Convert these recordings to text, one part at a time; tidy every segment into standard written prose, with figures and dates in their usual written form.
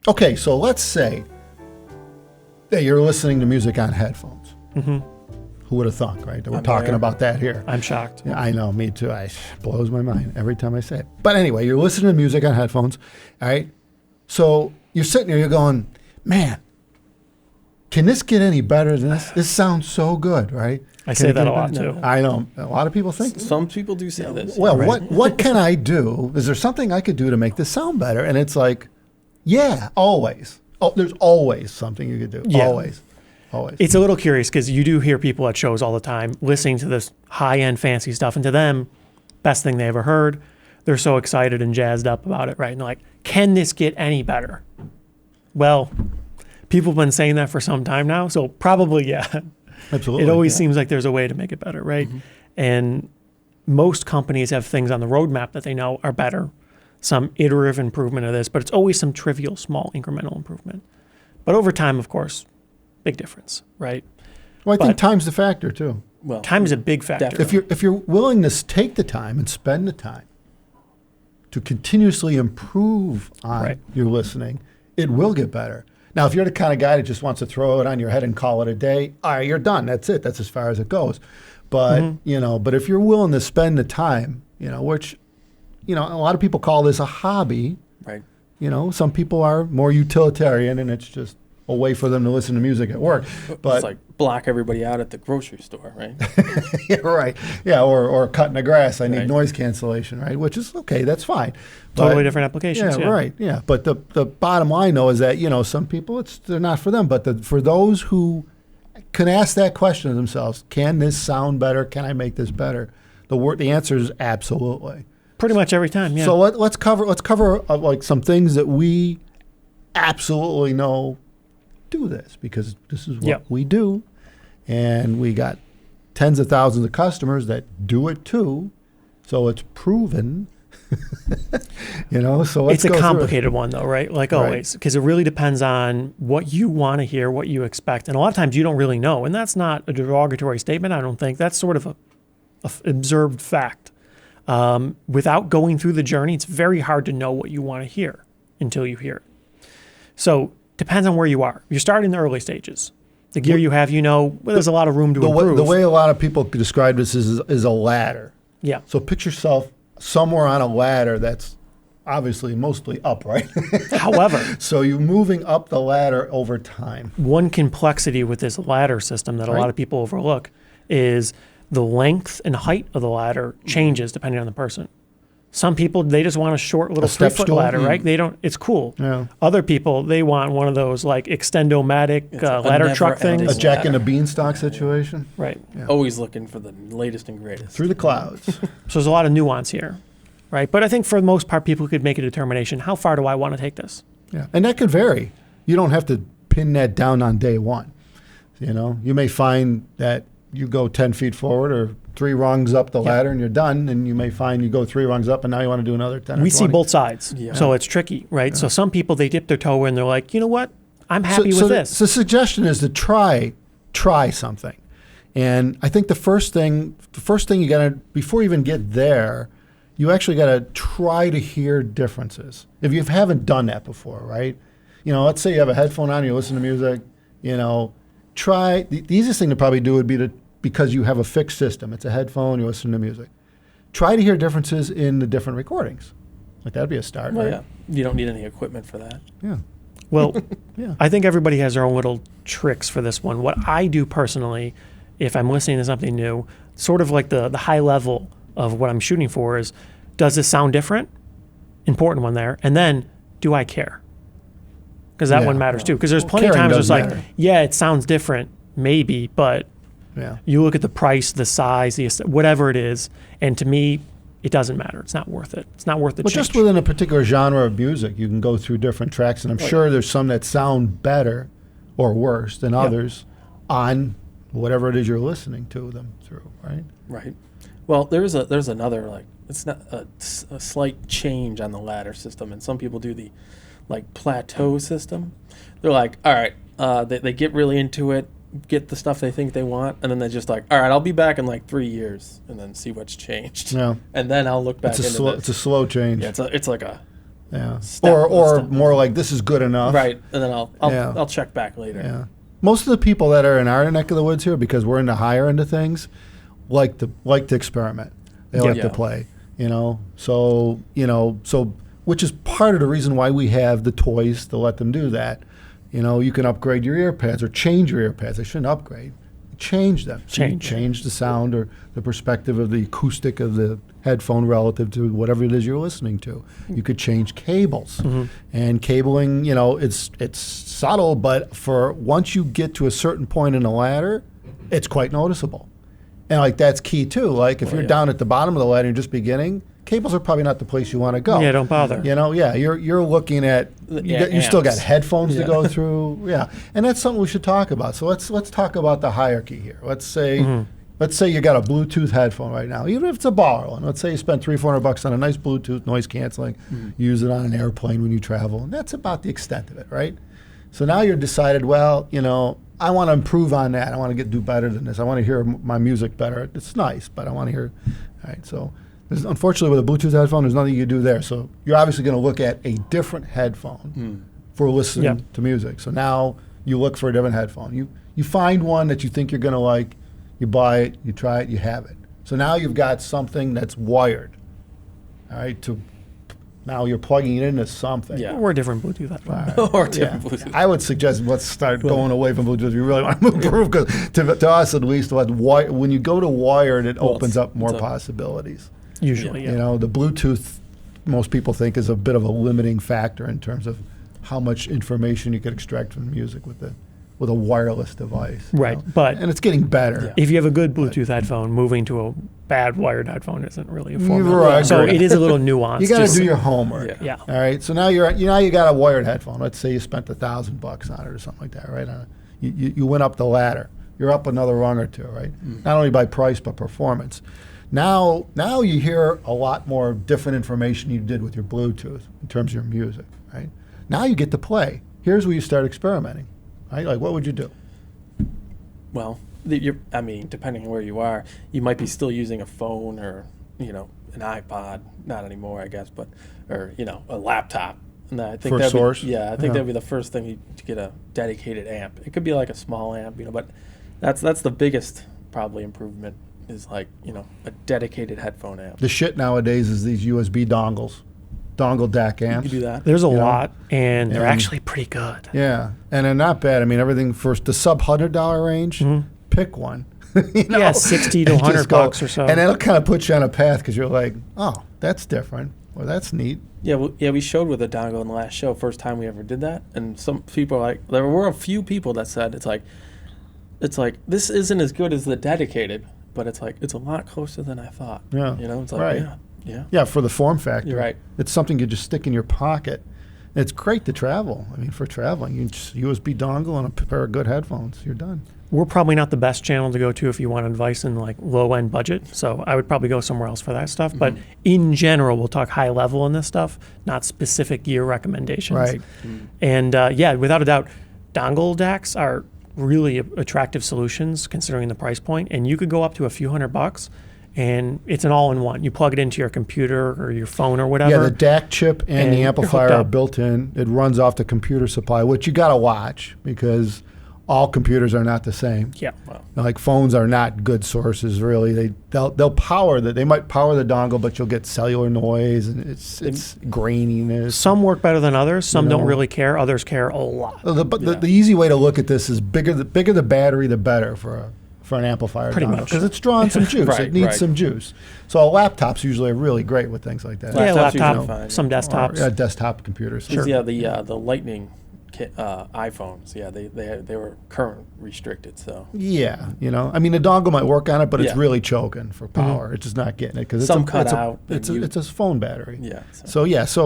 Okay, so let's say that you're listening to music on headphones. Mm-hmm. Who would have thought, right? That we're talking about that here. I'm shocked. Yeah, I know, me too. It blows my mind every time I say it. But anyway, you're listening to music on headphones, all right? So you're sitting there, you're going, man, can this get any better than this? This sounds so good, right? I say that a lot too. I know. A lot of people think. Some people do say this. Well, right. what can I do? Is there something I could do to make this sound better? And it's like, yeah, always. Oh, there's always something you could do. Yeah. Always. It's a little curious because you do hear people at shows all the time listening to this high-end fancy stuff, and to them, best thing they ever heard. They're so excited and jazzed up about it, right? And they're like, can this get any better? Well, people have been saying that for some time now, so probably, yeah. Absolutely. It always seems like there's a way to make it better, right? Mm-hmm. And most companies have things on the roadmap that they know are better, some iterative improvement of this, but it's always some trivial, small, incremental improvement. But over time, of course, big difference, right? Well, I think time's the factor too. Well, time is a big factor. Definitely. If you're willing to take the time and spend the time to continuously improve on your listening, it will get better. Now, if you're the kind of guy that just wants to throw it on your head and call it a day, all right, you're done. That's it. That's as far as it goes. But but if you're willing to spend the time, which, a lot of people call this a hobby. Right. Some people are more utilitarian, and it's just a way for them to listen to music at work. But it's like block everybody out at the grocery store, right? Yeah, right. Yeah, or cutting the grass. I need noise cancellation, right? Which is okay. That's fine. Totally different applications. Yeah, right. Yeah, but the bottom line though is that some people they're not for them, but for those who can ask that question of themselves, can this sound better? Can I make this better? The answer is absolutely. Pretty much every time. Yeah. So let's cover like some things that we absolutely know do this, because this is what we do, and we got tens of thousands of customers that do it too, so it's proven. So it's a complicated one though, right? Like always, because it really depends on what you want to hear, what you expect, and a lot of times you don't really know, and that's not a derogatory statement. I don't think that's sort of a observed fact. Without going through the journey, it's very hard to know what you want to hear until you hear it. So depends on where you are. You're starting in the early stages. The gear you have, there's a lot of room to improve. The way a lot of people describe this is a ladder. Yeah. So picture yourself somewhere on a ladder that's obviously mostly upright. However. So you're moving up the ladder over time. One complexity with this ladder system that a lot of people overlook is the length and height of the ladder changes depending on the person. Some people, they just want a short little 3-foot ladder, right? It's cool. Yeah. Other people, they want one of those like extend-o-matic ladder truck things. A Jack and the Beanstalk situation. Right. Yeah. Always looking for the latest and greatest. Through the clouds. So there's a lot of nuance here, right? But I think for the most part, people could make a determination, how far do I want to take this? Yeah, and that could vary. You don't have to pin that down on day one. You may find that you go 10 feet forward or 3 rungs up the ladder and you're done, and you may find you go 3 rungs up and now you want to do another 10 or 20. We see both sides, so it's tricky, right? Yeah. So some people, they dip their toe in, they're like, you know what, I'm happy with this. So the suggestion is to try something. And I think the first thing you got to, before you even get there, you actually got to try to hear differences. If you haven't done that before, right? Let's say you have a headphone on, you listen to music, try, the easiest thing to probably do would be because you have a fixed system. It's a headphone, you listen to music. Try to hear differences in the different recordings. Like that'd be a start, right? Yeah. You don't need any equipment for that. Yeah. Well, I think everybody has their own little tricks for this one. What I do personally, if I'm listening to something new, sort of like the high level of what I'm shooting for is, does this sound different? Important one there. And then, do I care? Because that one matters too. Because there's plenty of times it's like, it sounds different, maybe, but you look at the price, the size, whatever it is, and to me, it doesn't matter. It's not worth it. It's not worth the change. Just within a particular genre of music, you can go through different tracks, and I'm sure there's some that sound better or worse than others on whatever it is you're listening to them through, right? Right. Well, there's another, it's not a slight change on the ladder system, and some people do the Plateau System. They're like, all right, they get really into it, get the stuff they think they want, and then they're just like, all right, I'll be back in 3 years and then see what's changed. Yeah. And then I'll look back into this. It's a slow change. Yeah, it's like a Yeah. step Or step. more like this is good enough. Right, and then Yeah. I'll check back later. Yeah. Most of the people that are in our neck of the woods here, because we're in the higher end of things, like to experiment. They like Yeah. to play. So which is part of the reason why we have the toys to let them do that. You can upgrade your ear pads or change your ear pads. They shouldn't upgrade. Change them. So you change the sound or the perspective of the acoustic of the headphone relative to whatever it is you're listening to. You could change cables. And cabling, it's subtle, but for once you get to a certain point in the ladder, it's quite noticeable. And like that's key too. Like if you're down at the bottom of the ladder and just beginning, cables are probably not the place you want to go. Yeah, don't bother. You're looking at you still got headphones to go through. Yeah, and that's something we should talk about. So let's talk about the hierarchy here. Let's say you got a Bluetooth headphone right now, even if it's a borrow one. Let's say you spent $300-400 on a nice Bluetooth noise canceling. Use it on an airplane when you travel, and that's about the extent of it, right? So now you're decided, well, I want to improve on that. I want to do better than this. I want to hear my music better. It's nice, but I want to hear. All right, so unfortunately with a Bluetooth headphone, there's nothing you can do there. So you're obviously going to look at a different headphone for listening to music. So now you look for a different headphone. You find one that you think you're going to like. You buy it. You try it. You have it. So now you've got something that's wired. All right, now you're plugging it into something. Yeah. Or a different Bluetooth headphone. Or different Bluetooth. I would suggest let's start going away from Bluetooth if you really want to improve, because to us at least, when you go to wired, it opens up more possibilities. Usually, yeah. The Bluetooth, most people think is a bit of a limiting factor in terms of how much information you could extract from music with a wireless device. Right, but and it's getting better. if you have a good Bluetooth headphone, moving to a bad wired headphone isn't really a formula. Right. So it is a little nuanced. You got to do your homework. Yeah. All right. So now you got a wired headphone. Let's say you spent $1,000 on it or something like that, right? You went up the ladder. You're up another rung or two, right? Not only by price but performance. Now you hear a lot more different information you did with your Bluetooth in terms of your music, right? Now you get to play. Here's where you start experimenting, right? Like what would you do? Well, depending on where you are, you might be still using a phone or an iPod. Not anymore, I guess, or a laptop. And I think for a source. That'd be the first thing to get a dedicated amp. It could be like a small amp, but that's the biggest probably improvement is like a dedicated headphone amp. The shit nowadays is these USB dongle DAC amps. You can do that. There's a lot, and they're actually pretty good. Yeah, and they're not bad. I mean, everything for the sub $100 range. Pick one. Yeah, $60 to $100 or so, and it'll kind of put you on a path because you're like, oh, that's different, or that's neat. Yeah, we showed with a dongle in the last show, first time we ever did that, and some people are like, there were a few people that said it's like this isn't as good as the dedicated, but it's a lot closer than I thought. Yeah, it's like right. Yeah, for the form factor. You're right. It's something you just stick in your pocket. It's great to travel. I mean, for traveling, you just USB dongle and a pair of good headphones. You're done. We're probably not the best channel to go to if you want advice in like low end budget. So I would probably go somewhere else for that stuff. But in general, we'll talk high level in this stuff, not specific gear recommendations. Right. And without a doubt, dongle DACs are really attractive solutions considering the price point. And you could go up to a few $100, and it's an all-in-one. You plug it into your computer or your phone or whatever. Yeah, the DAC chip and the amplifier you're hooked are up. built in. It runs off the computer supply, which you got to watch because all computers are not the same. Yeah. Wow. Like phones are not good sources, really. They'll power that. They might power the dongle, but you'll get cellular noise and it's graininess. Some work better than others. Some You know. don't really care. Others care a lot. The easy way to look at this is bigger the battery, the better for an amplifier. Pretty much. because it's drawing some juice. Right, it needs right. some juice. So laptops usually are really great with things like that. Yeah, Laptops laptop, usually fine. some desktops. Or, desktop computers. Yeah, the Lightning iPhones. Yeah, they were current restricted. So Yeah, I mean, the dongle might work on it, but it's Yeah. really choking for power. It's just not getting it because Some cut out, It's and a phone battery. yeah.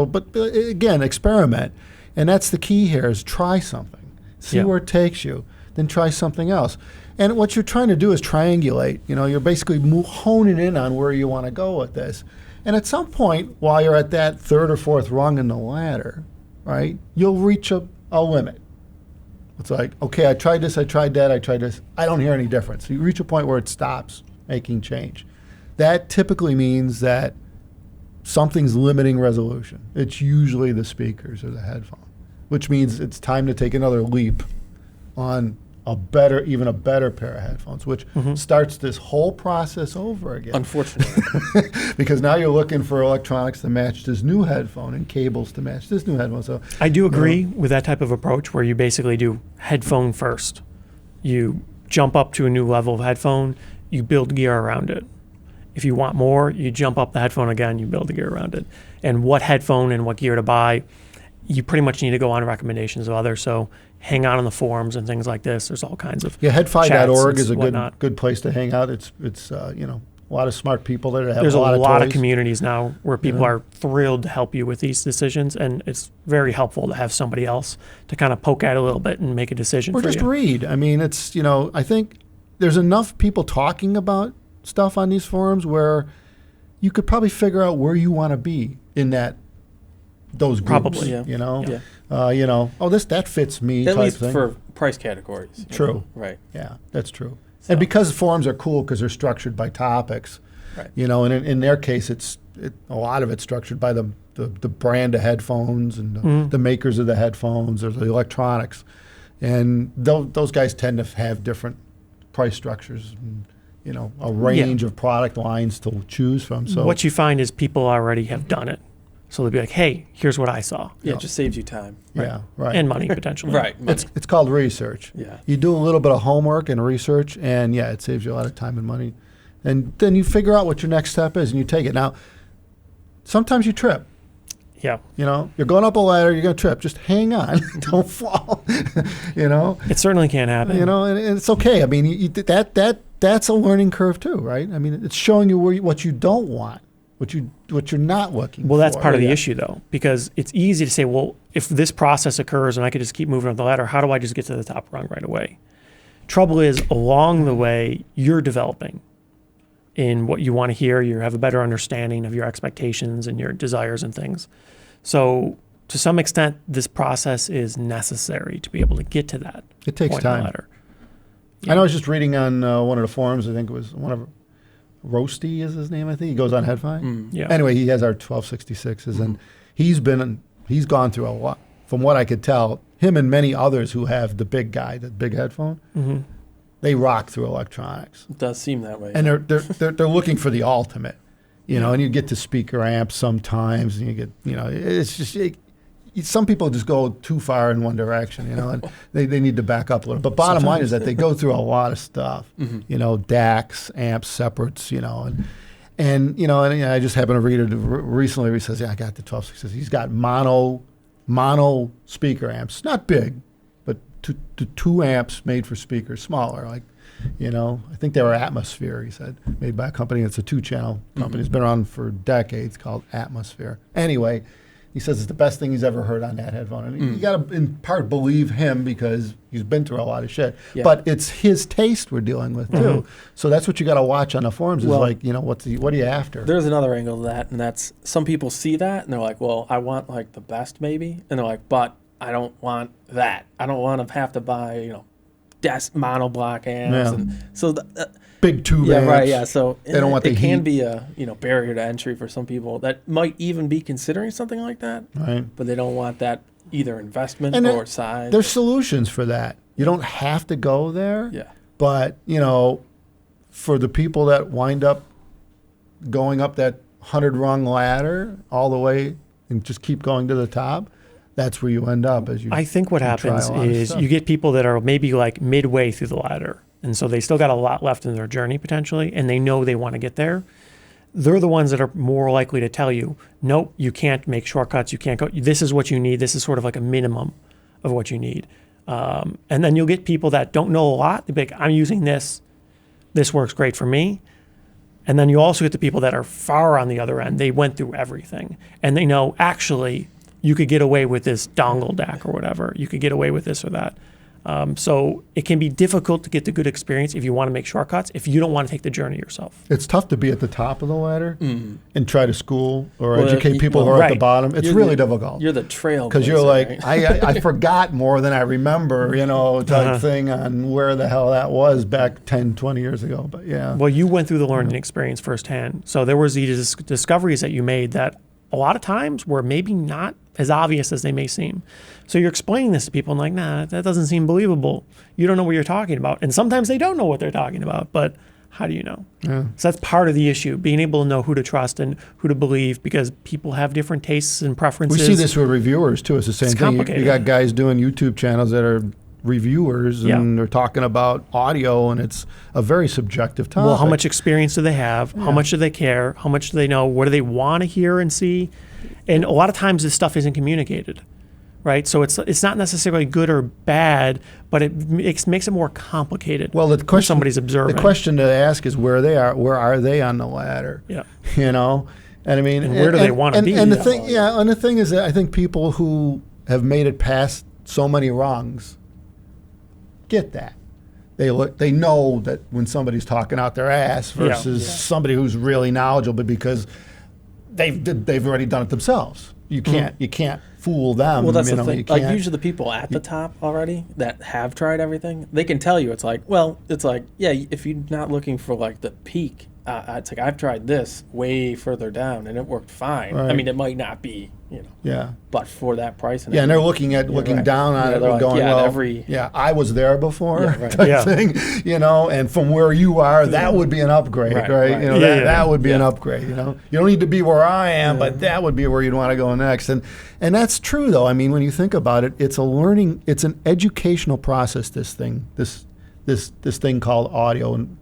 But again, experiment, and that's the key here: is try something, see Yeah. where it takes you, then try something else. And what you're trying to do is triangulate. You're basically honing in on where you want to go with this. And at some point, while you're at that third or fourth rung in the ladder, right, you'll reach a limit. It's like, okay, I tried this, I tried that, I tried this. I don't hear any difference. You reach a point where it stops making change. That typically means that something's limiting resolution. It's usually the speakers or the headphone, which means it's time to take another leap on even a better pair of headphones, which starts this whole process over again. Unfortunately. Because now you're looking for electronics to match this new headphone and cables to match this new headphone. So I do agree with that type of approach where you basically do headphone first. You jump up to a new level of headphone, you build gear around it. If you want more, you jump up the headphone again, you build the gear around it. And what headphone and what gear to buy, you pretty much need to go on recommendations of others. So hang out on the forums and things like this. There's all kinds of headfi.org is a whatnot. good place to hang out. It's a lot of smart people there that have There's a lot of toys. communities now where people are thrilled to help you with these decisions, and it's very helpful to have somebody else to kind of poke at a little bit and make a decision or for just you. read. I mean, it's, I think there's enough people talking about stuff on these forums where you could probably figure out where you want to be in those groups. Probably, yeah. That fits me At type least thing. for price categories. True. Right. Yeah, that's true. So- And because forums are cool because they're structured by topics, Right. and in their case, a lot of it's structured by the brand of headphones and the makers of the headphones or the electronics. And those guys tend to have different price structures and, a range of product lines to choose from. So What you find is people already have done it. So they'll be like, hey, here's what I saw. Yeah, it just saves you time. yeah, right. And money, potentially. Right. Money. It's called research. Yeah. You do a little bit of homework and research, and it saves you a lot of time and money. And then you figure out what your next step is, and you take it. Now, sometimes you trip. Yeah. You're going up a ladder, you're going to trip. Just hang on, don't fall. It certainly can't happen. And it's okay. I mean, that's a learning curve too, right? I mean, it's showing you what you don't want, what you're not looking for. Well, that's part of the issue, though, because it's easy to say, well, if this process occurs and I could just keep moving up the ladder, how do I just get to the top rung right away? Trouble is, along the way, you're developing in what you want to hear. You have a better understanding of your expectations and your desires and things. So, to some extent, this process is necessary to be able to get to that. It takes point on the time. ladder. I know I was just reading on one of the forums. I think it was one of Roasty is his name. I think he goes on headphone. Yeah. Anyway, he has our 1266s, and he's gone through a lot. From what I could tell, him and many others who have the big headphone, they rock through electronics, It does seem that way. and they're looking for the ultimate, and you get to speaker amps sometimes, and you get it's just. Some people just go too far in one direction, and they need to back up a little. But bottom line is that they go through a lot of stuff, DACs, amps, separates, and I just happened to read it recently where he says, I got the 1266. He's got mono speaker amps, not big, but two amps made for speakers, smaller, like, I think they were Atmosphere, he said, made by a company that's a 2-channel company. It's been around for decades, called Atmosphere. Anyway, he says it's the best thing he's ever heard on that headphone. And you got to, in part, believe him because he's been through a lot of shit. Yeah. But it's his taste we're dealing with, too. So that's what you got to watch on the forums is what are you after? There's another angle to that, and that's some people see that and they're like, well, I want like the best maybe. And they're like, but I don't want that. I don't want to have to buy, monoblock amps. Yeah. And so Big tube yeah, amps. right, yeah. So They don't want the it can heat. be a barrier to entry for some people that might even be considering something like that, Right. but they don't want that either investment And or size. There's solutions for that. You don't have to go there. Yeah. But, for the people that wind up going up that 100-rung ladder all the way and just keep going to the top, that's where you end up. I think what happens is you get people that are maybe like midway through the ladder. And so they still got a lot left in their journey potentially, and they know they want to get there. They're the ones that are more likely to tell you, nope, you can't make shortcuts. You can't go. This is what you need. This is sort of like a minimum of what you need. And then you'll get people that don't know a lot. They'll be like, I'm using this. This works great for me. And then you also get the people that are far on the other end. They went through everything. And they know, actually, you could get away with this dongle DAC or whatever. You could get away with this or that. So it can be difficult to get the good experience if you want to make shortcuts, if you don't want to take the journey yourself. It's tough to be at the top of the ladder and try to school or Well, educate people who are at the right. bottom. It's You're really the- difficult. You're the trail Because you're like, right? I forgot more than I remember, type thing on where the hell that was back 10, 20 years ago. But yeah. Well, you went through the learning experience firsthand. So there was these discoveries that you made that a lot of times were maybe not as obvious as they may seem. So you're explaining this to people and like, nah, that doesn't seem believable. You don't know what you're talking about. And sometimes they don't know what they're talking about, but how do you know? Yeah. So that's part of the issue, being able to know who to trust and who to believe, because people have different tastes and We preferences. see this with reviewers too. It's the same It's thing. You complicated. got guys doing YouTube channels that are reviewers and Yeah. they're talking about audio, and it's a very subjective topic. Well, how much experience do they have? How much do they care? How much do they know? What do they want to hear and see? And a lot of times this stuff isn't communicated, right? So it's not necessarily good or bad, but it makes it more complicated. Well, the when question somebody's observing. The question to ask is where are they on the ladder? Yeah. And I mean, And where do they wanna be? And the thing, and the thing is that I think people who have made it past so many rungs get that. They know that when somebody's talking out their ass versus somebody who's really knowledgeable, because they've already done it themselves. You can't fool them. Well, that's the You thing. Like can't- usually the people at the top already that have tried everything, they can tell you. It's like, if you're not looking for like the peak, it's like I've tried this way further down and it worked fine. I Right. mean, it might not be, yeah. but for that price. Yeah, and they're looking right. down on Yeah, it they're and like, going, I was there before, Yeah, right. type Yeah. thing, and from where you are, that would be an upgrade, right? Right. That would be an Yeah. upgrade, You don't need to be where I am, but that would be where you'd want to go next. And that's true, though. I mean, when you think about it, it's an educational process, this thing called audio and,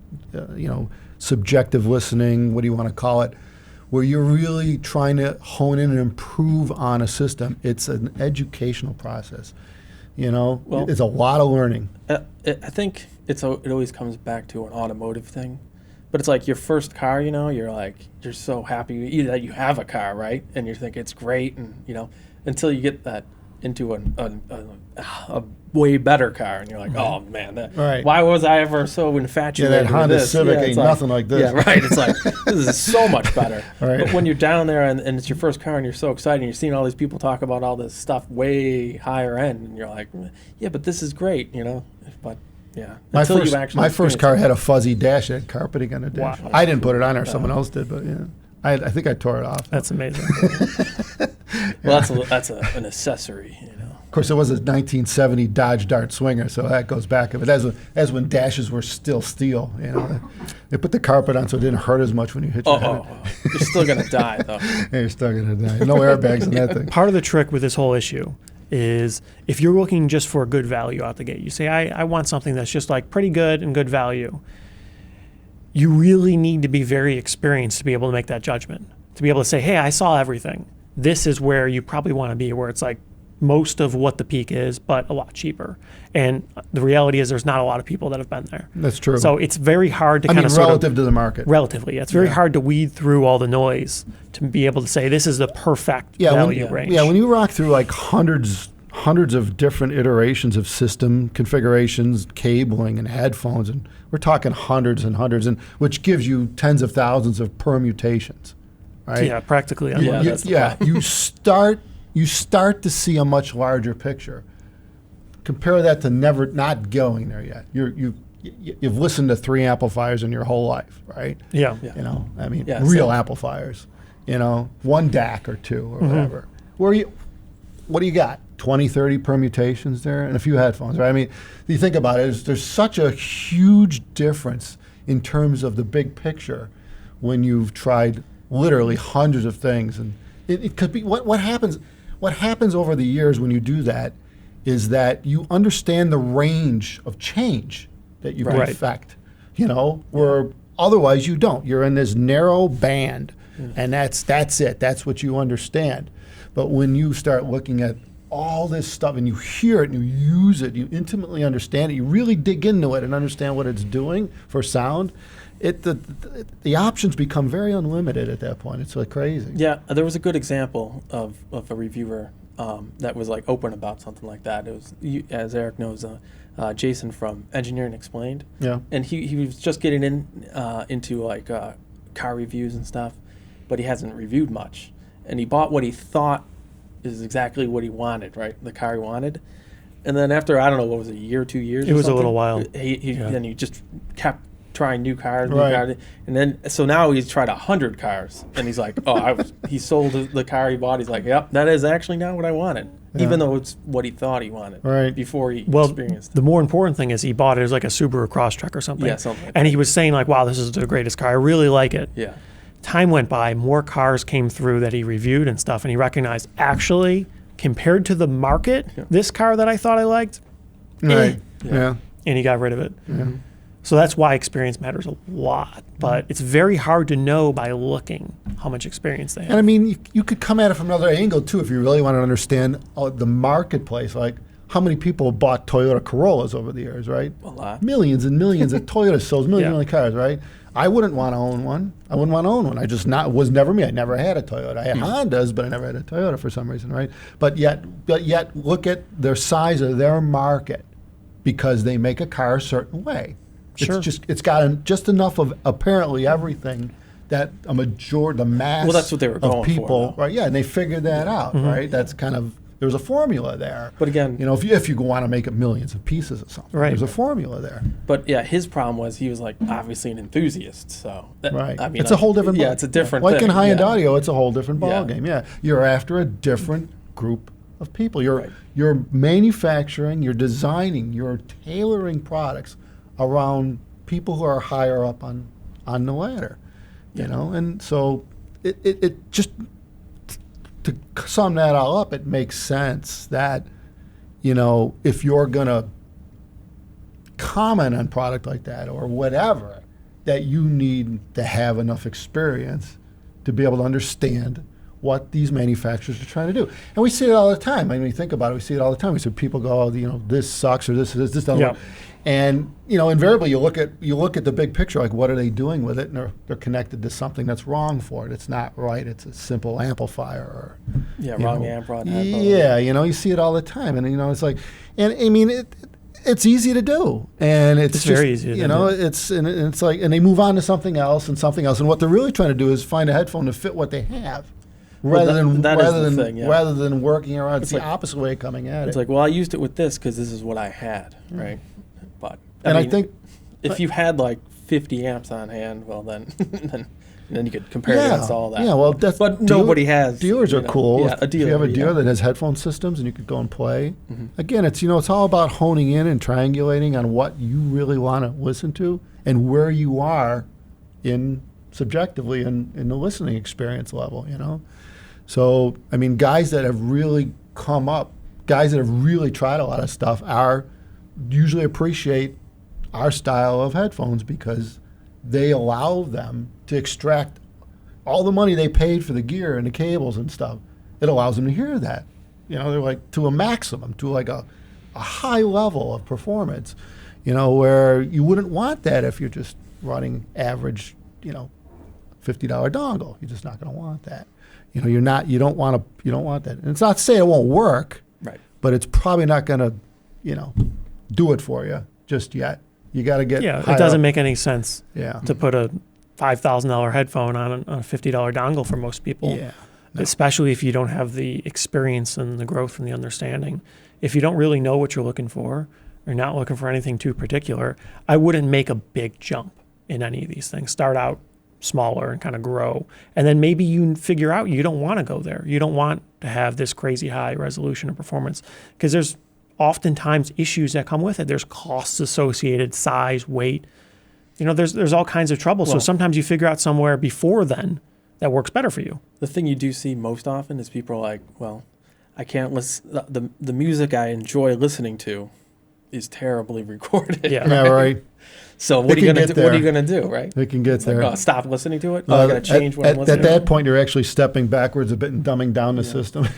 subjective listening, what do you want to call it, where you're really trying to hone in and improve on a system. It's an educational process. It's a lot of learning. I think it always comes back to an automotive thing, but it's like your first car. You're so happy that you have a car, right? And you think it's great, and until you get that into a way better car, and you're like, oh man, Right. why was I ever so infatuated? that with Honda this? Civic it's ain't nothing like this. Yeah, right. It's like this is so much better. Right. But when you're down there and it's your first car and you're so excited, and you're seeing all these people talk about all this stuff way higher end, and you're like, yeah, but this is great, But yeah, My until first, you actually my first experience car it. had a fuzzy dash. It had carpeting on the dash. Wow. I didn't put it on there. Someone else did, but yeah. I think I tore it off. That's amazing. Well, that's an accessory, Of course, it was a 1970 Dodge Dart Swinger, so that goes back. But that's when dashes were still steel. They put the carpet on so it didn't hurt as much when you hit your head. You're still gonna die though. You're still gonna die. No airbags in that thing. Part of the trick with this whole issue is if you're looking just for a good value out the gate, you say, I want something that's just like pretty good and good value. You really need to be very experienced to be able to make that judgment, to be able to say, hey, I saw everything. This is where you probably want to be, where it's like most of what the peak is, but a lot cheaper. And the reality is there's not a lot of people that have been there. That's true. So it's very hard to I kind mean, of sort relative of, to the market. relatively, it's very hard to weed through all the noise to be able to say this is the perfect value range. Yeah, when you rock through like hundreds of different iterations of system configurations, cabling, and headphones, and we're talking hundreds and hundreds, and which gives you tens of thousands of permutations, right? Yeah, practically. Yeah, that's the problem. you start to see a much larger picture. Compare that to not going there yet. You've listened to 3 amplifiers in your whole life, right? Yeah. Yeah. Real same. amplifiers. 1 DAC or 2 or whatever. What do you got? 20, 30 permutations there and a few headphones, right? I mean, you think about it, there's such a huge difference in terms of the big picture when you've tried literally hundreds of things. And it could be, what happens over the years when you do that is that you understand the range of change that you can Right. affect, where otherwise you don't. You're in this narrow band, and that's it. That's what you understand. But when you start looking at all this stuff and you hear it and you use it, you intimately understand it, you really dig into it and understand what it's doing for sound, the options become very unlimited at that point. It's like crazy. Yeah, there was a good example of a reviewer that was like open about something like that. It was, as Eric knows, Jason from Engineering Explained. Yeah. And he was just getting into like car reviews and stuff, but he hasn't reviewed much. And he bought what he thought is exactly what he wanted, right? The car he wanted. And then after, I don't know, what was it, a year, 2 years? It was a little while. Then he just kept trying new cars, Right. and then so now he's tried 100 cars, and he's like, he sold the car he bought. He's like, yep, that is actually not what I wanted, even though it's what he thought he wanted Right. before he experienced it. The more important thing is he bought it as like a Subaru Crosstrek or something. Yeah, something like and he was saying like, wow, this is the greatest car. I really like it. Yeah. Time went by, more cars came through that he reviewed and stuff, and he recognized, actually, compared to the market, this car that I thought I liked, Right. Yeah. and he got rid of it. Yeah. So that's why experience matters a lot. But it's very hard to know by looking how much experience they have. And I mean, you could come at it from another angle too if you really want to understand the marketplace. Like, how many people bought Toyota Corollas over the years, right? A lot. Millions and millions. Of Toyota sells millions Yeah. of cars, right? I wouldn't want to own one. I wouldn't want to own one. I just was never me. I never had a Toyota. I had Hondas, but I never had a Toyota for some reason, right? But yet look at their size of their market because they make a car a certain way. Sure. It's got just enough of apparently everything that the mass Well, that's what they were going of for, people, though. right? Yeah, and they figured that out, right? That's kind of, there's a formula there. But again, you know, if you want to make it millions of pieces of something, Right. there's a formula there. but yeah, his problem was he was like obviously an enthusiast. So Right. I mean, it's a whole different. Yeah, it's a different. Like thing. in high-end yeah. audio, it's a whole different ball Yeah. game. Yeah, you're after a different group of people. Right. You're manufacturing, you're designing, you're tailoring products around people who are higher up on the ladder. You know, and so it just, to sum that all up, it makes sense that, you know, if you're gonna comment on product like that or whatever, that you need to have enough experience to be able to understand what these manufacturers are trying to do. And we see it all the time. I mean, you think about it, we see it all the time. We see people go, oh, you know, this sucks or this doesn't Yeah. work. And, you know, invariably you look at the big picture, like what are they doing with it? And they're connected to something that's wrong for it. It's not right. It's a simple amplifier or Yeah, you wrong know, amp, wrong headphone. yeah, you know, you see it all the time. And, you know, it's like, and I mean, it's easy to do. And it's It's just, very easy to you know, do. it's like, and they move on to something else and something else. And what they're really trying to do is find a headphone to fit what they have. Well, Rather that is the thing, yeah. rather than working around, it's It's the like- opposite way of coming at It's it. like, well, I used it with this because this is what I had, right? But And I mean, think- if you had like 50 amps on hand, well, then then you could compare it against all that. Yeah, well, that's But nobody has. Dealers you are know, cool. Yeah, a If dealer. you have a dealer yeah. that has headphone systems and you could go and play. Mm-hmm. Again, it's it's all about honing in and triangulating on what you really want to listen to and where you are subjectively in the listening experience level, you know. So, I mean, guys that have really come up, guys that have really tried a lot of stuff usually appreciate our style of headphones because they allow them to extract all the money they paid for the gear and the cables and stuff. It allows them to hear that. You know, they're like to a maximum, to like a high level of performance, you know, where you wouldn't want that if you're just running average, you know, $50 dongle. You're just not going to want that. You know, you don't want that. And it's not to say it won't work, Right. but it's probably not going to, you know, do it for you just yet. You got to get Yeah, higher it doesn't up. make any sense Yeah. to put a $5,000 headphone on a $50 dongle for most people. Yeah. Especially if you don't have the experience and the growth and the understanding. If you don't really know what you're looking for, or not looking for anything too particular, I wouldn't make a big jump in any of these things. Start out smaller and kind of grow. And then maybe you figure out you don't want to go there. You don't want to have this crazy high resolution of performance because there's oftentimes issues that come with it. There's costs associated, size, weight. You know, there's all kinds of trouble. So Well- sometimes you figure out somewhere before then that works better for you. The thing you do see most often is people are like, well, I can't listen. The music I enjoy listening to is terribly recorded. Yeah. Yeah, right. So what are you gonna do? What are you gonna do, right? It can get It's there. like, oh, stop listening to it. I gotta change what I'm listening At to. that point, you're actually stepping backwards a bit and dumbing down the system.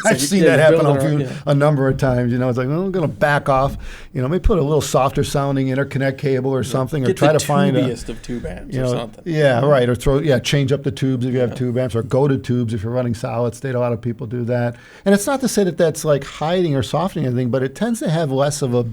I've seen yeah, that you happen build it a number of times. You know, it's like, well, I'm going to back off. You know, maybe put a little softer sounding interconnect cable or something, or Get try the to find a tubiest of tube amps you or know, something. yeah, right. Or change up the tubes if you have tube amps, or go to tubes if you're running solid state. A lot of people do that. And it's not to say that that's like hiding or softening anything, but it tends to have less of a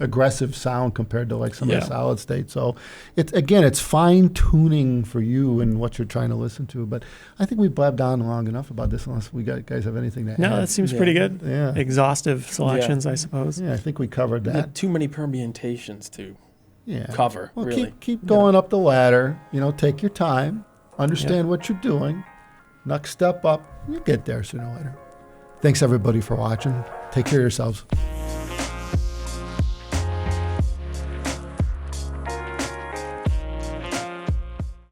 aggressive sound compared to like some of the solid state. So it's fine tuning for you and what you're trying to listen to. But I think we blabbed on long enough about this, unless guys have anything to add. No, that seems pretty good. Yeah. Exhaustive selections, I suppose. Yeah, I think we covered that. Too many permutations to Yeah. cover. Well, really. keep going up the ladder. You know, take your time. Understand what you're doing. Next step up. You'll get there sooner or later. Thanks everybody for watching. Take care of yourselves.